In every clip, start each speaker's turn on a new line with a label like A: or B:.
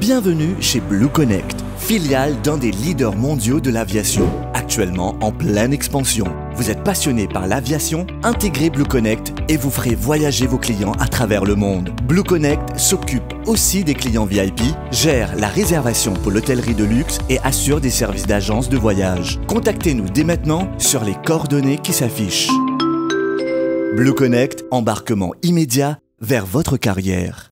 A: Bienvenue chez Blue Connect, filiale d'un des leaders mondiaux de l'aviation, actuellement en pleine expansion. Vous êtes passionné par l'aviation? Intégrez Blue Connect et vous ferez voyager vos clients à travers le monde. Blue Connect s'occupe aussi des clients VIP, gère la réservation pour l'hôtellerie de luxe et assure des services d'agence de voyage. Contactez-nous dès maintenant sur les coordonnées qui s'affichent. Blue Connect, embarquement immédiat vers votre carrière.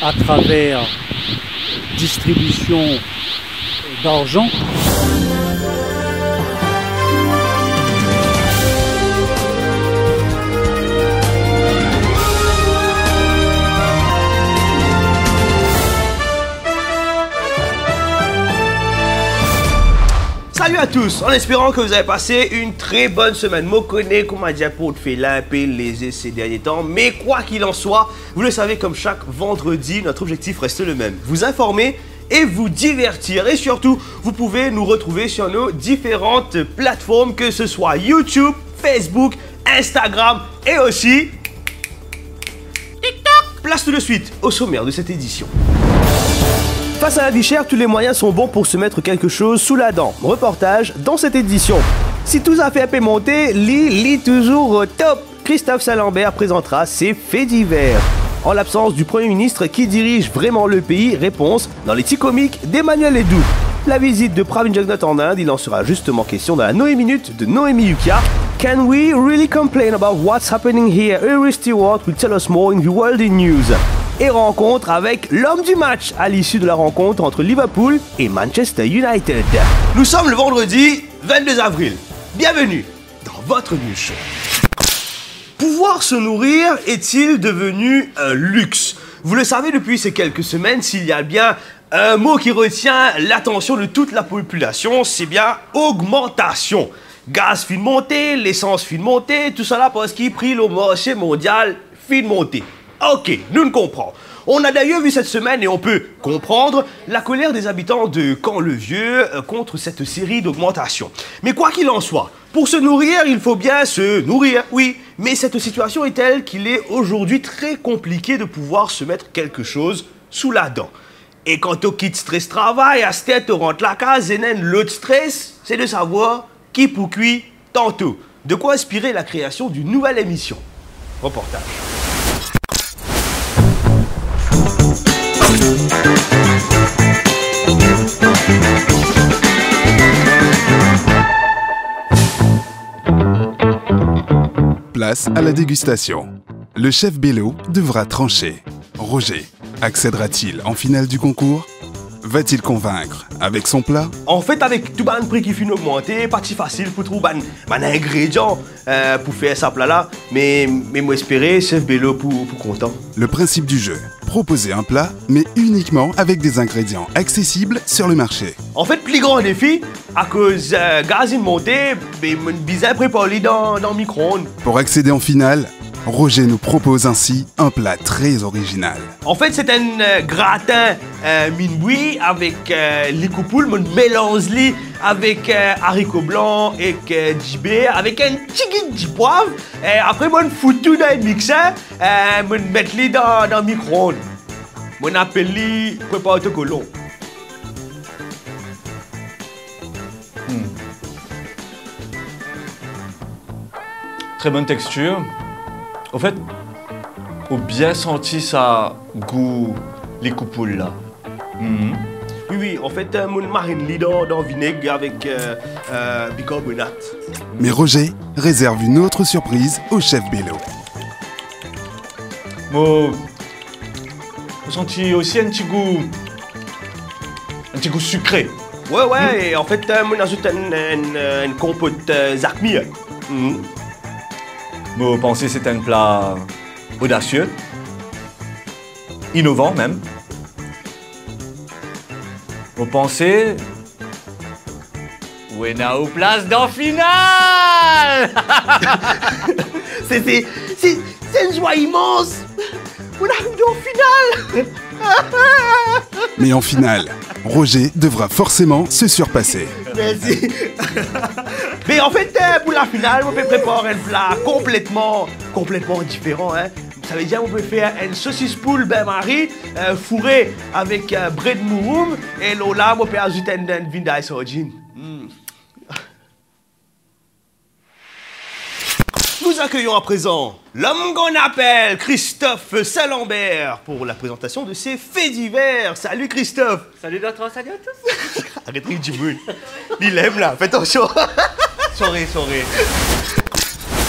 B: À travers distribution d'argent.
C: Salut à tous, en espérant que vous avez passé une très bonne semaine. Moi, connais comment dire pour te faire là, les ces derniers temps. Mais quoi qu'il en soit, vous le savez, comme chaque vendredi, notre objectif reste le même. Vous informer et vous divertir. Et surtout, vous pouvez nous retrouver sur nos différentes plateformes, que ce soit YouTube, Facebook, Instagram et aussi TikTok. Place tout de suite au sommaire de cette édition. Face à la vie chère, tous les moyens sont bons pour se mettre quelque chose sous la dent. Reportage dans cette édition. Si tout a fait à monter, lit toujours au top. Christophe Salambert présentera ses faits divers. En l'absence du Premier ministre qui dirige vraiment le pays, réponse dans les petits comiques d'Emmanuel Ledoux. La visite de Pravin Jagnot en Inde, il en sera justement question dans la Noé Minute de Noémie Yukia. Can we really complain about what's happening here? Eric Stewart will tell us more in the World in News. Et rencontre avec l'homme du match à l'issue de la rencontre entre Liverpool et Manchester United. Nous sommes le vendredi 22 avril. Bienvenue dans votre news show. Pouvoir se nourrir est-il devenu un luxe? Vous le savez depuis ces quelques semaines, s'il y a bien un mot qui retient l'attention de toute la population, c'est bien augmentation. Gaz fin de montée, l'essence fin de montée, tout ça là parce qu'il pris le marché mondial fin de montée. Ok, nous ne comprenons. On a d'ailleurs vu cette semaine, et on peut comprendre, la colère des habitants de Caen-le-Vieux contre cette série d'augmentations. Mais quoi qu'il en soit, pour se nourrir, il faut bien se nourrir, oui. Mais cette situation est telle qu'il est aujourd'hui très compliqué de pouvoir se mettre quelque chose sous la dent. Et quand on quitte stress travail, à cette tête, on rentre la case, et l'autre stress, c'est de savoir qui pour cuire tantôt. De quoi inspirer la création d'une nouvelle émission. Reportage.
D: Place à la dégustation. Le chef Bello devra trancher. Roger accédera-t-il en finale du concours? Va-t-il convaincre avec son plat?
C: En fait, avec tout le prix qui finit augmenter, pas si facile pour trouver un ingrédient pour faire ça plat-là. Mais moi espérer, chef Bello pour content.
D: Le principe du jeu, proposer un plat, mais uniquement avec des ingrédients accessibles sur le marché.
C: En fait, plus grand défi, à cause gaz monté, mais mon bizarre préparé dans le micro-ondes.
D: Pour accéder en finale, Roger nous propose ainsi un plat très original.
C: En fait, c'est un gratin minboui avec les coupoules, mon mélange avec haricots blancs et djibé, avec un petit poivre. Et après, mon foutu dans le mixeur, mon mettre dans le micro-ondes. Mon appelle prépare au colon.
E: Très bonne texture. Au fait, on a bien senti ça goût les coupoules là.
C: Oui, en fait, mon marine dans le vinaigre avec bicarbonate.
D: Mais Roger réserve une autre surprise au chef Bello.
E: Moi, j'ai senti aussi un petit goût sucré.
C: Ouais, et en fait, mon ajoute une compote zakmi.
E: Moi, je pensais que c'était un plat audacieux, innovant même. Je pensais on est aux places d'en finale.
C: C'est une joie immense. On arrive au final.
D: Mais en finale, Roger devra forcément se surpasser.
C: Merci. Mais en fait, pour la finale, on peut préparer un plat complètement différent. Hein. Ça veut dire qu'on peut faire une saucisse poule bain-marie fourrée avec bread mouroum et là, on peut ajouter un vin d'ice origine. Nous accueillons à présent l'homme qu'on appelle Christophe Salambert pour la présentation de ses faits divers. Salut Christophe.
E: Salut Bertrand, salut à tous.
C: Arrête de dire il aime là, fais attention.
E: Sorry.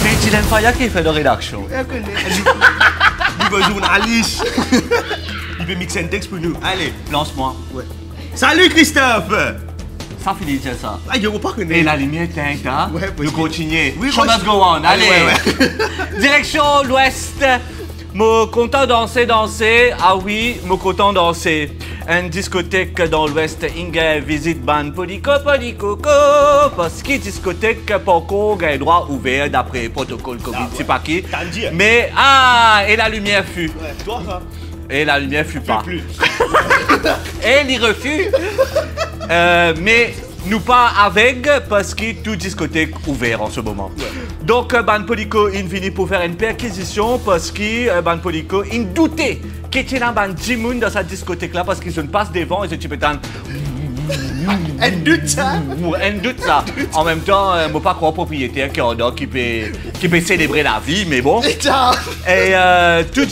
E: C'est Dylan Faya qui fait de rédaction.
C: Il veut journaliste. Il veut mixer un texte pour nous. Allez,
E: Lance-moi.
C: ouais. Salut Christophe.
E: Ça finit déjà ça.
C: Ah, je ne pas connaître.
E: Et la lumière teinte, hein?
C: Ouais,
E: Nous continuons.
C: Oui,
E: Show must go on. Allez.
C: Ouais.
E: Direction l'ouest. Mon content danser. Ah oui, mon content danser. Une discothèque dans l'ouest. Inge visite ban Polico. Parce que discothèque Poco a droit ouvert d'après protocole Covid, c'est pas qui. Mais et la lumière fut.
C: Ouais, toi ça.
E: Et la lumière fut pas.
C: Plus.
E: Et il refus. Mais nous pas avec parce que tout discothèque ouvert en ce moment. Ouais. Donc Ban Polico il finit pour faire une perquisition parce que Ban Polico il doutait qu'il y ait un ban Jimoun dans cette discothèque là parce qu'ils se passent devant et se tu peux t'en...
C: Un doute ça.
E: Un doute ça. En même temps, je ne peux pas croire propriétaire qui peut célébrer la vie, mais bon. Et tout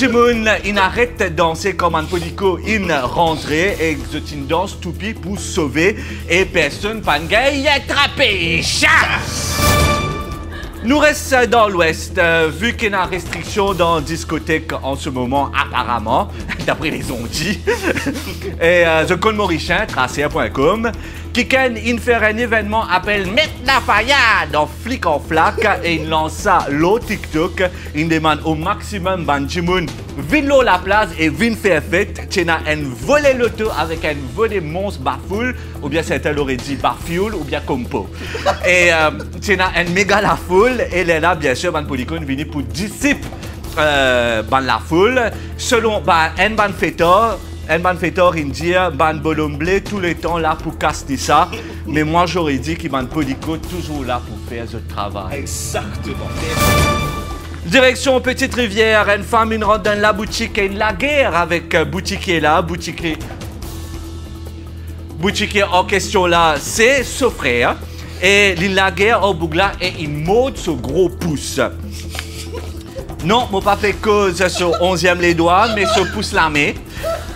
E: le monde, il arrête de danser comme un polico, il rentre et il danse toupie pour sauver et personne n'a y attrapé. Nous restons dans l'ouest, vu qu'il y a une restriction dans la discothèque en ce moment, apparemment, d'après les ondits. Et The Col Mauricien, tracer.com, qui il fait un événement appelé Mettre la Faya dans Flic en Flac et il lance ça l'eau TikTok. Il demande au maximum Banjimoun, vin l'eau la place et vin faire fête. Tu as un volet loto avec un volet monstre bafoule, ou bien certains l'auraient dit bafioul, ou bien compo. Et tu as un méga la foule et là, bien sûr, Ban Polico venu pour disciple la foule. Selon un ban fêteur, il dit ban bolomblé tout le temps là pour caster ça. Mais moi j'aurais dit qu'il ban Polico toujours là pour faire ce travail.
C: Exactement.
E: Direction Petite Rivière, une femme une rentre dans la boutique et la guerre avec boutiquier là, boutiquier en question là, c'est son frère. Et la guerre au bougla et il mode ce gros pouce. Non, mon pas fait cause sur 11e les doigts, mais ce pouce l'armée.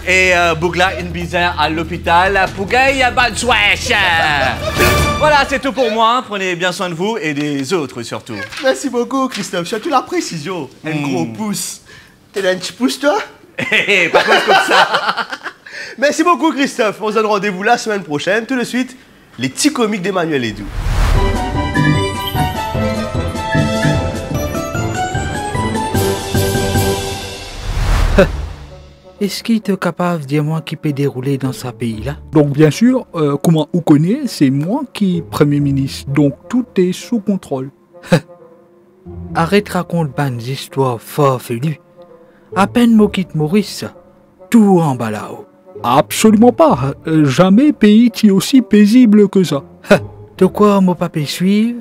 E: Et bougla une bizarre à l'hôpital pour gagner bonne swèche. Voilà, c'est tout pour moi. Prenez bien soin de vous et des autres surtout.
C: Merci beaucoup Christophe, surtout la précision. Un gros pouce. T'es un petit pouce toi?
E: Pas comme ça.
C: Merci beaucoup Christophe, on se donne rendez-vous la semaine prochaine. Tout de suite, les petits comiques d'Emmanuel Edoux.
F: Est-ce qu'il est capable de dire moi qui peut dérouler dans ce pays-là?
B: Donc bien sûr, comment vous connaissez, c'est moi qui Premier ministre. Donc tout est sous contrôle.
F: Arrête raconte bonnes histoires farfelues. À peine moi quitte Maurice, tout en bas là-haut.
B: Absolument pas. Jamais pays qui est aussi paisible que ça.
F: De quoi mon papa suivre?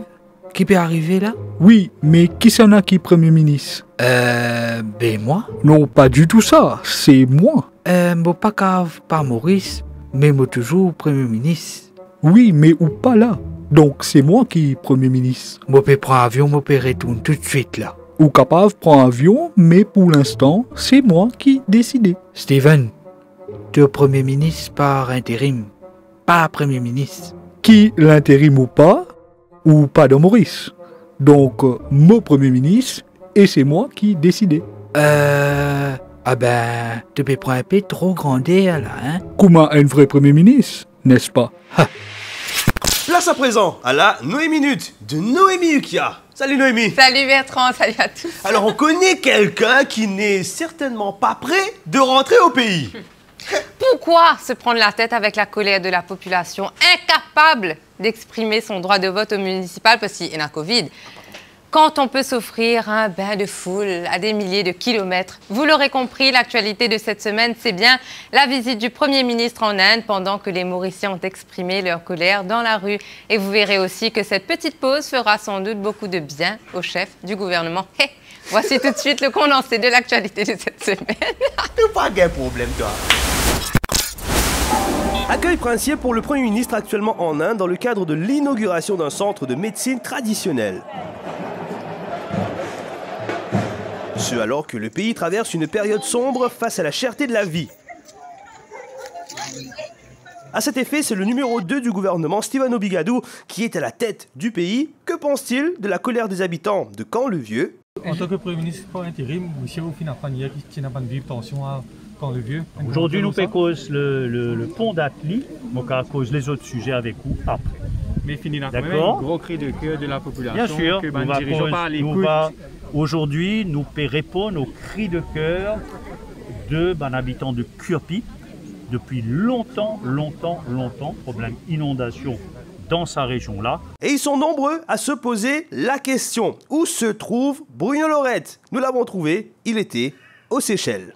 F: Qui peut arriver là?
B: Oui, mais qui s'en a qui Premier ministre?
F: Ben moi?
B: Non, pas du tout ça. C'est moi.
F: Mon pas cave pas Maurice, mais moi toujours Premier ministre.
B: Oui, mais ou pas là. Donc c'est moi qui Premier ministre.
F: Moi peux prendre avion, moi peux retourner tout de suite là.
B: Ou capable prendre avion, mais pour l'instant, c'est moi qui décide.
F: Steven, tu es Premier ministre par intérim, pas Premier ministre.
B: Qui l'intérim ou pas de Maurice. Donc, mon Premier ministre, et c'est moi qui décide.
F: Ah ben, tu peux prendre un peu trop grandeur là, hein?
B: Comment un vrai Premier ministre, n'est-ce pas?
C: Place à présent à la Noémie Minute de Noémie Ukia. Salut Noémie.
G: Salut Bertrand, salut à tous.
C: Alors on connaît quelqu'un qui n'est certainement pas prêt de rentrer au pays.
G: Pourquoi se prendre la tête avec la colère de la population incapable d'exprimer son droit de vote au municipal parce qu'il y a la Covid? quand on peut s'offrir un bain de foule à des milliers de kilomètres. Vous l'aurez compris, l'actualité de cette semaine, c'est bien la visite du Premier ministre en Inde pendant que les Mauriciens ont exprimé leur colère dans la rue. Et vous verrez aussi que cette petite pause fera sans doute beaucoup de bien au chef du gouvernement. Hey, voici tout de suite le condensé de l'actualité de cette semaine.
C: T'as pas de problème, toi. Accueil princier pour le Premier ministre actuellement en Inde dans le cadre de l'inauguration d'un centre de médecine traditionnelle. Ce alors que le pays traverse une période sombre face à la cherté de la vie. À cet effet, c'est le numéro 2 du gouvernement, Stephen Obigadou, qui est à la tête du pays. Que pense-t-il de la colère des habitants de Caen-le-Vieux?
H: En tant que Premier ministre par intérim, monsieur, vous finissez par dire qu'il n'a pas de vive tension à Caen-le-Vieux.
I: Aujourd'hui, nous cause le pont d'Atli, donc à cause les autres sujets avec vous après.
H: Mais finir quand même un gros cri de cœur de la population.
I: Bien sûr,
H: que nous dirigeons pas à l'écoute.
I: Aujourd'hui, nous répondre aux cris de cœur de habitants de Kurpi. Depuis longtemps, problème inondation dans sa région-là.
C: Et ils sont nombreux à se poser la question. Où se trouve Bruno Lorette? Nous l'avons trouvé, il était aux Seychelles.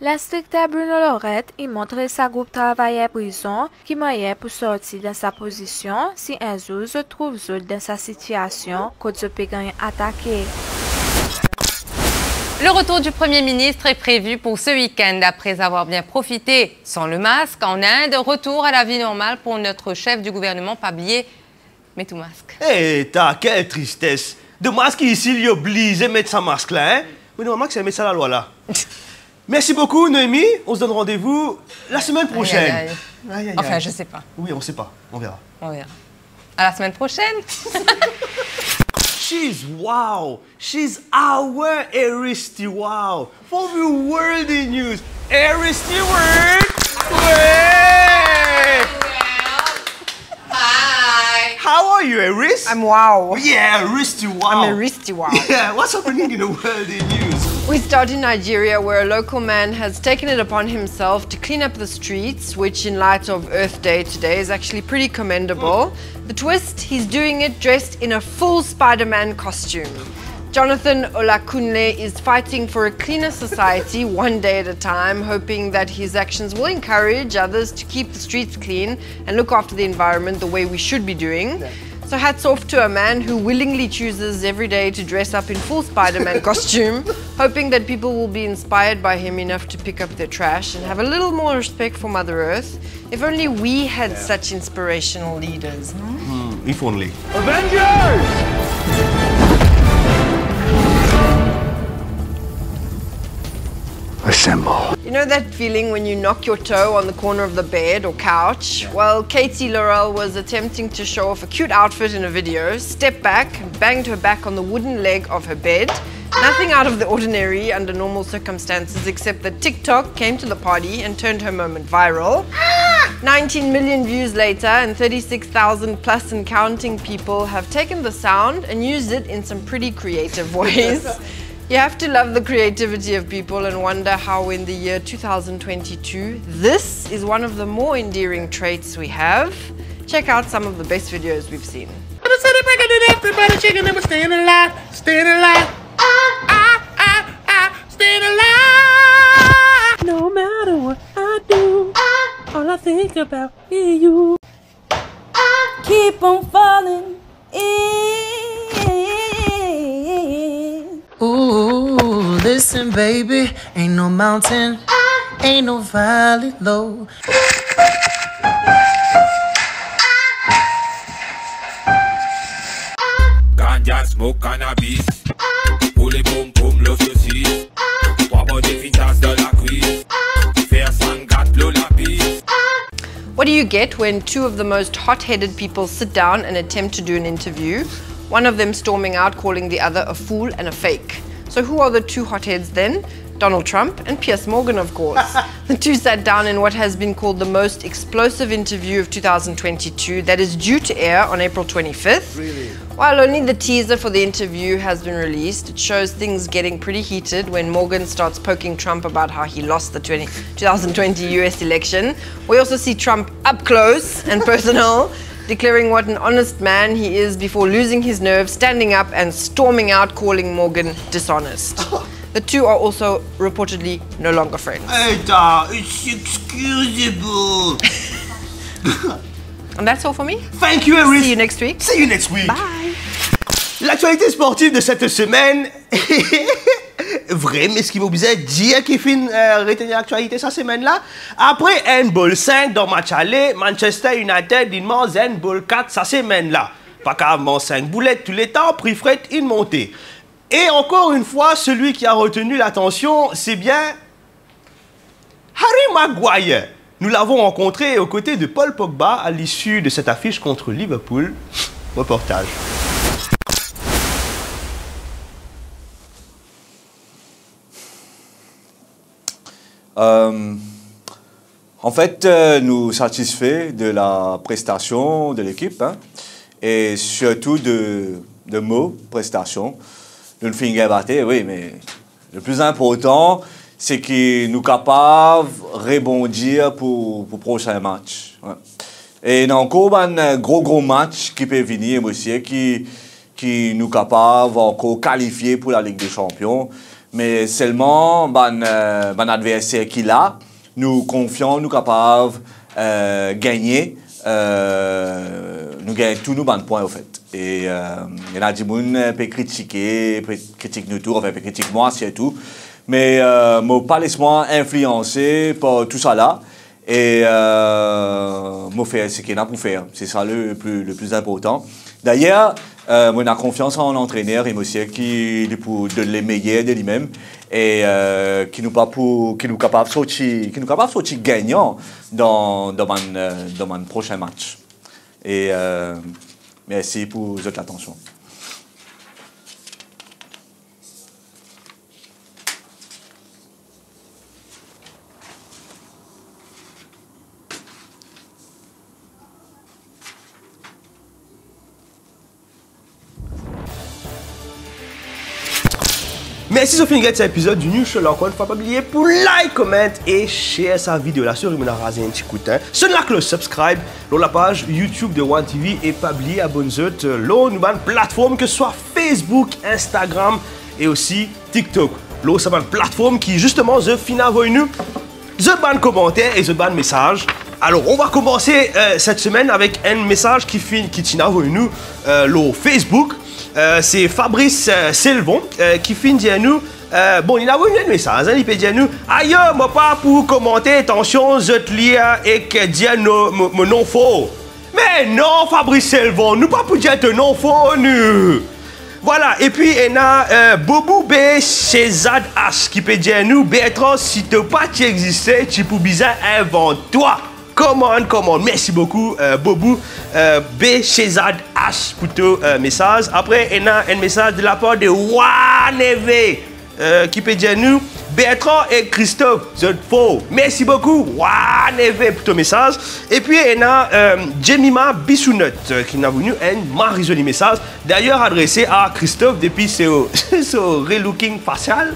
J: L'inspecteur Bruno Lorette y montre sa groupe travaillait prison qui moyen pour sortir de sa position si un jour se trouve dans sa situation quand se peut attaquer.
G: Le retour du Premier ministre est prévu pour ce week-end. Après avoir bien profité sans le masque en Inde, retour à la vie normale pour notre chef du gouvernement, Pablier. Mets tout masque.
C: Eh, quelle tristesse. De masque ici, il est obligé de mettre sa masque là, hein? Mais normalement, c'est mettre ça la loi là. Merci beaucoup, Noémie. On se donne rendez-vous la semaine prochaine.
G: Aïe, aïe, aïe. Enfin, je sais pas.
C: Oui, on sait pas. On verra.
G: On verra. À la semaine prochaine.
C: She's wow. She's our Aristi Wow. For the world in news. Aristi World.
G: Hi.
C: How are you, Aris?
K: I'm wow.
C: Yeah, Aristi Wow.
K: I'm Aristi Wow.
C: Yeah, what's happening in the world in news?
K: We start in Nigeria, where a local man has taken it upon himself to clean up the streets, which in light of Earth Day today is actually pretty commendable. The twist, he's doing it dressed in a full Spider-Man costume. Jonathan Olakunle is fighting for a cleaner society one day at a time, hoping that his actions will encourage others to keep the streets clean and look after the environment the way we should be doing. So hats off to a man who willingly chooses every day to dress up in full Spider-Man costume, hoping that people will be inspired by him enough to pick up their trash and have a little more respect for Mother Earth. If only we had such inspirational leaders.
C: If only.
A: Assemble.
K: You know that feeling when you knock your toe on the corner of the bed or couch? Well, Katie Laurel was attempting to show off a cute outfit in a video, stepped back and banged her back on the wooden leg of her bed. Nothing out of the ordinary under normal circumstances, except that TikTok came to the party and turned her moment viral. 19 million views later and 36,000 plus and counting people have taken the sound and used it in some pretty creative ways. You have to love the creativity of people and wonder how in the year 2022, this is one of the more endearing traits we have. Check out some of the best videos we've seen.
L: No matter what I do, all I think about is you. Keep on falling in. Ooh, listen, baby, ain't no mountain, ain't no valley low.
M: Ganja smoke cannabis, pour les boum boum le saucisse, trois bonnes efficaces de la cuisse, faire sangat le lapis.
K: What do you get when two of the most hot-headed people sit down and attempt to do an interview? One of them storming out, calling the other a fool and a fake. So who are the two hotheads then? Donald Trump and Piers Morgan, of course. The two sat down in what has been called the most explosive interview of 2022 that is due to air on April 25th.
C: Really?
K: While only the teaser for the interview has been released, it shows things getting pretty heated when Morgan starts poking Trump about how he lost the 2020 US election. We also see Trump up close and personal, declaring what an honest man he is before losing his nerve, standing up and storming out, calling Morgan dishonest. The two are also reportedly no longer friends.
C: It's excusable.
K: And that's all for me.
C: Thank you, Eris.
K: See you next week.
C: See you next week.
K: Bye.
C: L'actualité sportive de cette semaine, vrai, mais ce qui m'oblige dire qu'il faut retenir l'actualité cette semaine-là. Après handball 5 dans match aller, Manchester United immense handball 4 cette semaine-là. Pas qu'avant 5 boulettes tous les temps, prix fret une montée. Et encore une fois, celui qui a retenu l'attention, c'est bien Harry Maguire. Nous l'avons rencontré aux côtés de Paul Pogba à l'issue de cette affiche contre Liverpool. Reportage.
E: En fait, nous satisfaits de la prestation de l'équipe et surtout de nos prestations. Nous ne finissons pas, oui, mais le plus important, c'est que nous sommes capables de rebondir pour le prochain match. Ouais. Et il y a encore un gros match qui peut venir aussi, qui nous capables encore qualifier pour la Ligue des Champions. Mais seulement un adversaire qui l'a, nous confions, nous capables de gagner. Nous gagnons tous nos points au fait. Et il y a des gens qui peuvent critiquer, critiquer nous tous, enfin, critiquer moi surtout. Mais je pas laisse-moi influencer par tout ça là. Et je fais ce qu'il y a pour faire. C'est ça le plus important. D'ailleurs, on a confiance en l'entraîneur et monsieur qui donne les meilleurs de lui-même et qui nous capable de sortir gagnant dans mon prochain match. Et merci pour votre attention.
C: Merci Sophie Nguet, cet épisode du New Show. Encore une fois, pas oublier pour like, comment et share sa vidéo là sur Rimona Razi un petit coup de sonne la cloche, subscribe sur la page YouTube de One TV et pas oublier abonner-vous l'eau nous une plateforme que ce soit Facebook, Instagram et aussi TikTok. L'eau c'est une plateforme qui justement je finis avec nous, je ban commentaires et je ban messages. Alors on va commencer cette semaine avec un message qui tient avec nous l'eau Facebook. C'est Fabrice Selvon qui finit dire nous bon il a envoyé un message il peut dire nous aïe moi pas pour commenter attention je te lis et que dire mon nom faux mais non Fabrice Selvon nous pas pour dire ton nom faux nous voilà et puis il y a Bobou B chez Zad H qui peut dire nous Bertrand si tu pas tu existais tu peux bizarre invente-toi. Comment. Merci beaucoup, Bobou. B. Shezad H pour ton message. Après, il y a un message de la part de Waneve qui peut dire nous Bertrand et Christophe, vous êtes faux. Merci beaucoup, Waneve pour ton message. Et puis, il y a Jemima Bissounot qui n'a venu un très joli message. D'ailleurs, adressé à Christophe depuis ce relooking facial.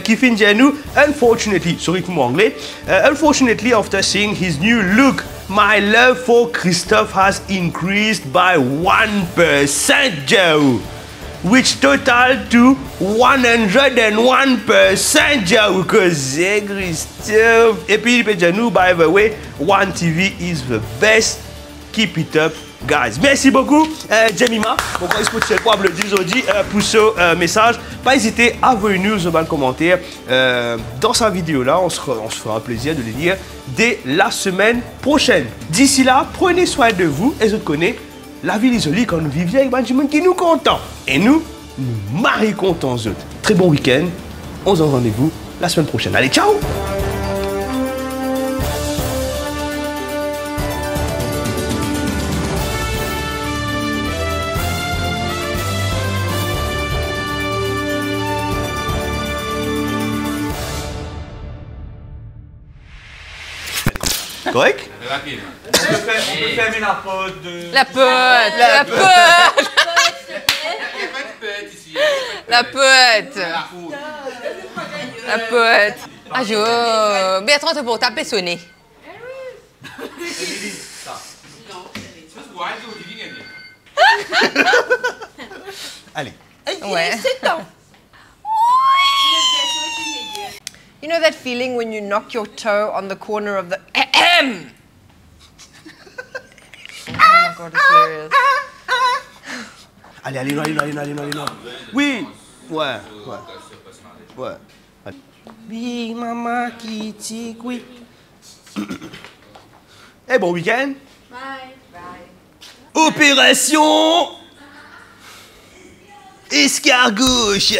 C: Qui finit dire nous, unfortunately, sorry pour mon anglais, unfortunately after seeing his new look, my love for Christophe has increased by 1%, Joe, which total to 101%, Joe, because Christophe. Et puis il peut dire nous, by the way, One TV is the best, keep it up. Guys, merci beaucoup, Jemima. Bon, quand il faut le dire aujourd'hui pour ce message, pas hésiter à venir dans le commentaire. Dans sa vidéo là, on se fera un plaisir de les lire dès la semaine prochaine. D'ici là, prenez soin de vous et je connais la ville isolée quand nous vivions avec Benjamin qui nous content. Et nous marrons contents. Très bon week-end. On se donne rendez-vous la semaine prochaine. Allez, ciao! Correct?
E: On peut fermer la porte de...
G: La pote. Ah, Bertrand, t'es pour taper sonner.
C: Allez.
G: Ouais.
K: You know that feeling when you knock your toe on the corner of the Oh my god, it's hilarious.
C: Allez, non. Oui. Ouais. Big Mama Kitty, oui. Eh, bon week-end.
J: Bye.
C: Opération escargouche.